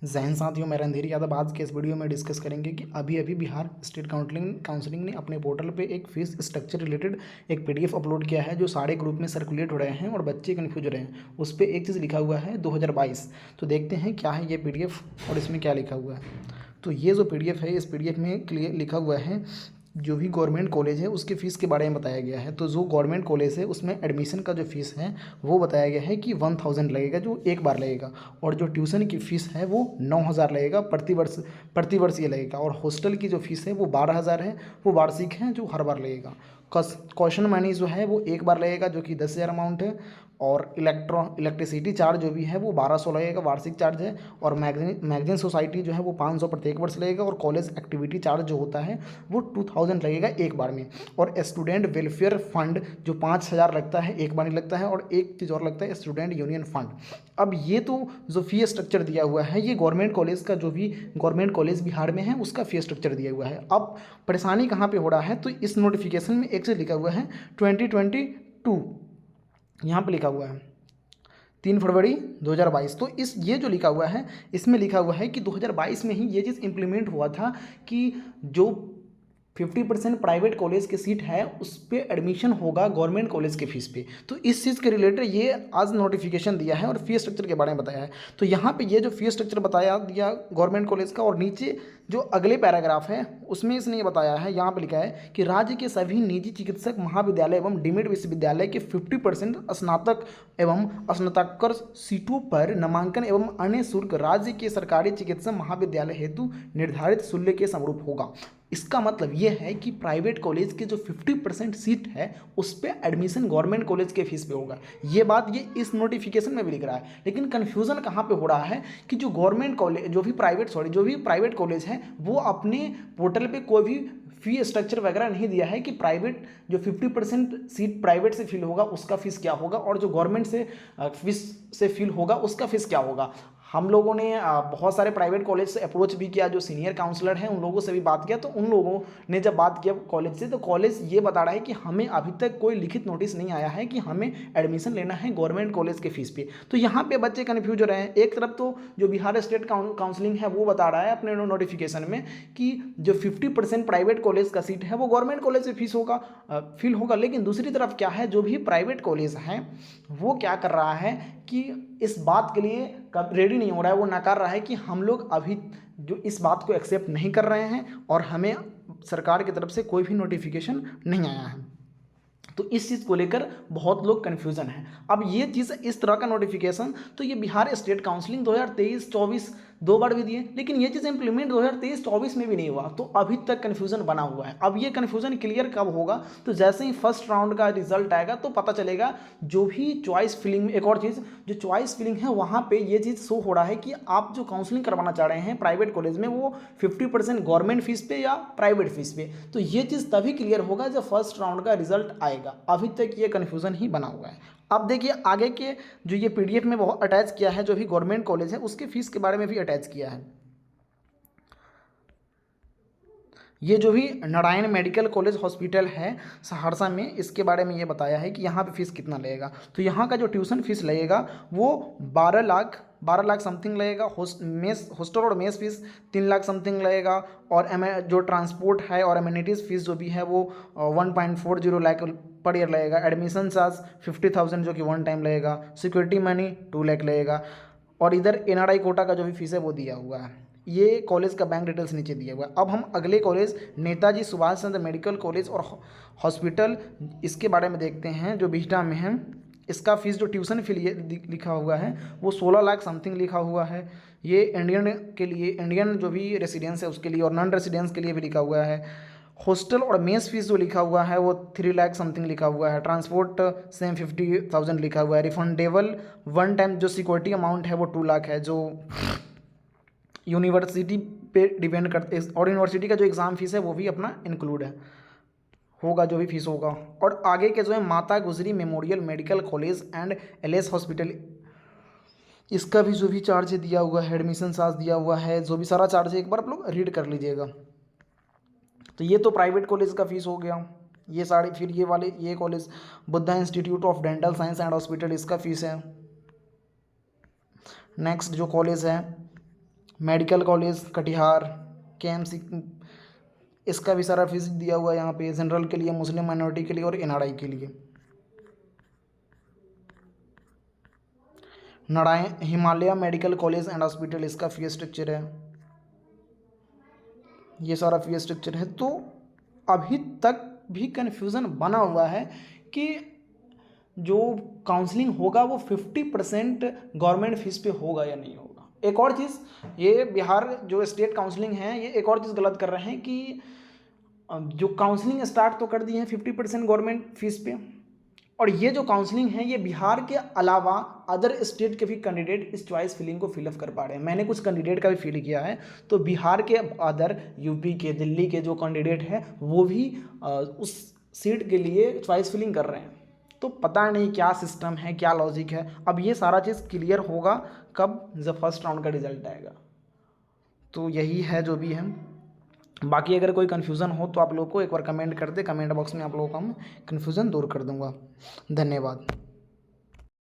जैन साथियों, मैं रणधीर यादव आज के इस वीडियो में डिस्कस करेंगे कि अभी अभी बिहार स्टेट काउंसलिंग ने अपने पोर्टल पे एक फीस स्ट्रक्चर रिलेटेड एक पीडीएफ अपलोड किया है जो सारे ग्रुप में सर्कुलेट हो रहे हैं और बच्चे कन्फ्यूज हो रहे हैं। उस पर एक चीज़ लिखा हुआ है 2022। तो देखते हैं क्या है ये पीडीएफ और इसमें क्या लिखा हुआ है। तो ये जो पीडीएफ है, इस पीडीएफ में क्लियर लिखा हुआ है जो भी गवर्नमेंट कॉलेज है उसकी फ़ीस के बारे में बताया गया है। तो जो गवर्नमेंट कॉलेज है उसमें एडमिशन का जो फ़ीस है वो बताया गया है कि 1000 लगेगा, जो एक बार लगेगा। और जो ट्यूशन की फ़ीस है वो 9000 लगेगा, प्रति वर्ष ये लगेगा। और हॉस्टल की जो फ़ीस है वो 12000 है, वो वार्षिक है, जो हर बार लगेगा। कॉशन मनी जो है वो एक बार लगेगा, जो कि 10,000 अमाउंट है। और इलेक्ट्रिसिटी चार्ज जो भी है वो 1200 लगेगा, वार्षिक चार्ज है। और मैगजीन सोसाइटी जो है वो 500 प्रत्येक वर्ष लगेगा। और कॉलेज एक्टिविटी चार्ज जो होता है वो 2000 लगेगा एक बार में। और स्टूडेंट वेलफेयर फंड जो 5000 लगता है, एक बार ही लगता है। और एक चीज़ और लगता है, स्टूडेंट यूनियन फंड। अब ये तो जो फी स्ट्रक्चर दिया हुआ है ये गवर्नमेंट कॉलेज का, जो भी गवर्नमेंट कॉलेज बिहार में है उसका फी स्ट्रक्चर दिया हुआ है। अब परेशानी कहाँ पे हो रहा है, तो इस नोटिफिकेशन में एक चीज़ लिखा हुआ है 2022, यहाँ पे लिखा हुआ है 3 फरवरी 2022। तो ये जो लिखा हुआ है इसमें लिखा हुआ है कि 2022 में ही ये चीज़ इम्प्लीमेंट हुआ था कि जो 50% प्राइवेट कॉलेज की सीट है उस पर एडमिशन होगा गवर्नमेंट कॉलेज के फीस पे। तो इस चीज़ के रिलेटेड ये आज नोटिफिकेशन दिया है और फी स्ट्रक्चर के बारे में बताया है। तो यहाँ पे ये जो फी स्ट्रक्चर बताया दिया गवर्नमेंट कॉलेज का, और नीचे जो अगले पैराग्राफ है उसमें इसने ये बताया है, यहाँ पे लिखा है कि राज्य के सभी निजी चिकित्सक महाविद्यालय एवं डीम्ड विश्वविद्यालय के 50% स्नातक एवं स्नातकोत्तर सीटों पर नामांकन एवं अन्य शुल्क राज्य के सरकारी चिकित्सा महाविद्यालय हेतु निर्धारित शुल्क के समरूप होगा। इसका मतलब ये है कि प्राइवेट कॉलेज के जो 50% सीट है उस पर एडमिशन गवर्नमेंट कॉलेज के फीस पे होगा। ये बात ये इस नोटिफिकेशन में भी लिख रहा है। लेकिन कन्फ्यूज़न कहाँ पे हो रहा है कि जो गवर्नमेंट कॉलेज जो भी प्राइवेट कॉलेज है वो अपने पोर्टल पे कोई भी फी स्ट्रक्चर वगैरह नहीं दिया है कि प्राइवेट जो 50% सीट प्राइवेट से फिल होगा उसका फीस क्या होगा और जो गवर्नमेंट से फीस से फिल होगा उसका फीस क्या होगा। हम लोगों ने बहुत सारे प्राइवेट कॉलेज से अप्रोच भी किया, जो सीनियर काउंसलर हैं उन लोगों से भी बात किया। तो उन लोगों ने जब बात किया कॉलेज से, तो कॉलेज ये बता रहा है कि हमें अभी तक कोई लिखित नोटिस नहीं आया है कि हमें एडमिशन लेना है गवर्नमेंट कॉलेज के फीस पे। तो यहाँ पे बच्चे कन्फ्यूज हो रहे हैं। एक तरफ तो जो बिहार स्टेट काउंसलिंग है वो बता रहा है अपने नोटिफिकेशन में कि जो 50% प्राइवेट कॉलेज का सीट है वो गवर्नमेंट कॉलेज से फीस होगा फिल होगा। लेकिन दूसरी तरफ क्या है, जो भी प्राइवेट कॉलेज हैं वो क्या कर रहा है कि इस बात के लिए रेडी नहीं हो रहा है, वो नकार रहा है कि हम लोग अभी जो इस बात को एक्सेप्ट नहीं कर रहे हैं और हमें सरकार की तरफ से कोई भी नोटिफिकेशन नहीं आया है। तो इस चीज़ को लेकर बहुत लोग कन्फ्यूज़न है। अब ये चीज़ इस तरह का नोटिफिकेशन तो ये बिहार स्टेट काउंसलिंग 2023-24 दो बार भी दिए, लेकिन ये चीज़ इंप्लीमेंट 2023-24 में भी नहीं हुआ। तो अभी तक कन्फ्यूज़न बना हुआ है। अब ये कन्फ्यूज़न क्लियर कब होगा, तो जैसे ही फर्स्ट राउंड का रिजल्ट आएगा तो पता चलेगा। जो भी चॉइस फिलिंग में एक और चीज़, जो चॉइस फिलिंग है वहाँ पे ये चीज़ शो हो रहा है कि आप जो काउंसलिंग करवाना चाह रहे हैं प्राइवेट कॉलेज में वो 50% गवर्नमेंट फीस पे या प्राइवेट फीस पे। तो ये चीज़ तभी क्लियर होगा जब फर्स्ट राउंड का रिजल्ट आएगा। अभी तक ये कन्फ्यूज़न ही बना हुआ है। अब देखिए आगे के जो ये पीडीएफ में बहुत अटैच किया है, जो भी गवर्नमेंट कॉलेज है उसके फीस के बारे में भी अटैच किया है। ये जो भी नारायण मेडिकल कॉलेज हॉस्पिटल है सहरसा में, इसके बारे में ये बताया है कि यहाँ पे फीस कितना लगेगा। तो यहाँ का जो ट्यूशन फीस लगेगा वो 12 लाख समथिंग लगेगा। हॉस्टल और मेस फीस 3 लाख समथिंग लगेगा। और जो ट्रांसपोर्ट है और एमिनिटीज़ फीस जो भी है वो 1.40 लाख पर ईयर लगेगा। एडमिशन चार्ज 50,000 जो कि वन टाइम लगेगा। सिक्योरिटी मनी 2 लाख लगेगा। और इधर एनआरआई कोटा का जो भी फीस है वो दिया हुआ है। ये कॉलेज का बैंक डिटेल्स नीचे दिया हुआ है। अब हम अगले college Netaji Subhash Chandra medical college और हॉस्पिटल, इसके बारे में देखते हैं जो बिहटा में है। इसका फीस जो ट्यूशन फी लिखा हुआ है वो 16 लाख समथिंग लिखा हुआ है। ये इंडियन जो भी रेसिडेंस है उसके लिए और नॉन रेसिडेंस के लिए भी लिखा हुआ है। हॉस्टल और मेस फीस जो लिखा हुआ है वो 3 लाख समथिंग लिखा हुआ है। ट्रांसपोर्ट सेम 50,000 लिखा हुआ है। रिफंडेबल वन टाइम जो सिक्योरिटी अमाउंट है वो 2 लाख है, जो यूनिवर्सिटी पे डिपेंड करते हैं। और यूनिवर्सिटी का जो एग्ज़ाम फीस है वो भी अपना इंक्लूड है होगा, जो भी फीस होगा। और आगे के जो है माता गुजरी memorial medical college and LS hospital, इसका भी जो भी चार्ज दिया हुआ है, एडमिशन चार्ज दिया हुआ है, जो भी सारा चार्ज है एक बार आप लोग रीड कर लीजिएगा। तो ये तो प्राइवेट कॉलेज का फीस हो गया। ये सारे फिर ये college Buddha institute of dental science and hospital, इसका फीस है। नेक्स्ट जो कॉलेज है मेडिकल कॉलेज कटिहार, KMC, इसका भी सारा फीस दिया हुआ है यहाँ पे, जनरल के लिए, मुस्लिम माइनॉरिटी के लिए और NRI के लिए। Narayan Himalaya medical college and hospital, इसका फीस स्ट्रक्चर है, ये सारा फीस स्ट्रक्चर है। तो अभी तक भी कन्फ्यूज़न बना हुआ है कि जो काउंसलिंग होगा वो 50% गवर्नमेंट फीस पे होगा या नहीं होगा। एक और चीज़, ये बिहार जो स्टेट काउंसलिंग है, ये एक और चीज़ गलत कर रहे हैं कि जो काउंसलिंग स्टार्ट तो कर दिए हैं 50% गवर्नमेंट फीस पे, और ये जो काउंसलिंग है ये बिहार के अलावा अदर स्टेट के भी कैंडिडेट इस चॉइस फिलिंग को फिलअप कर पा रहे हैं। मैंने कुछ कैंडिडेट का भी फिल किया है, तो बिहार के अदर, यूपी के, दिल्ली के जो कैंडिडेट हैं वो भी उस सीट के लिए चॉइस फिलिंग कर रहे हैं। तो पता नहीं क्या सिस्टम है, क्या लॉजिक है। अब ये सारा चीज़ क्लियर होगा कब, जब फर्स्ट राउंड का रिजल्ट आएगा। तो यही है जो भी है। बाकी अगर कोई कन्फ्यूज़न हो तो आप लोग को एक बार कमेंट कर दे, कमेंट बॉक्स में आप लोगों का हम कन्फ्यूज़न दूर कर दूंगा। धन्यवाद।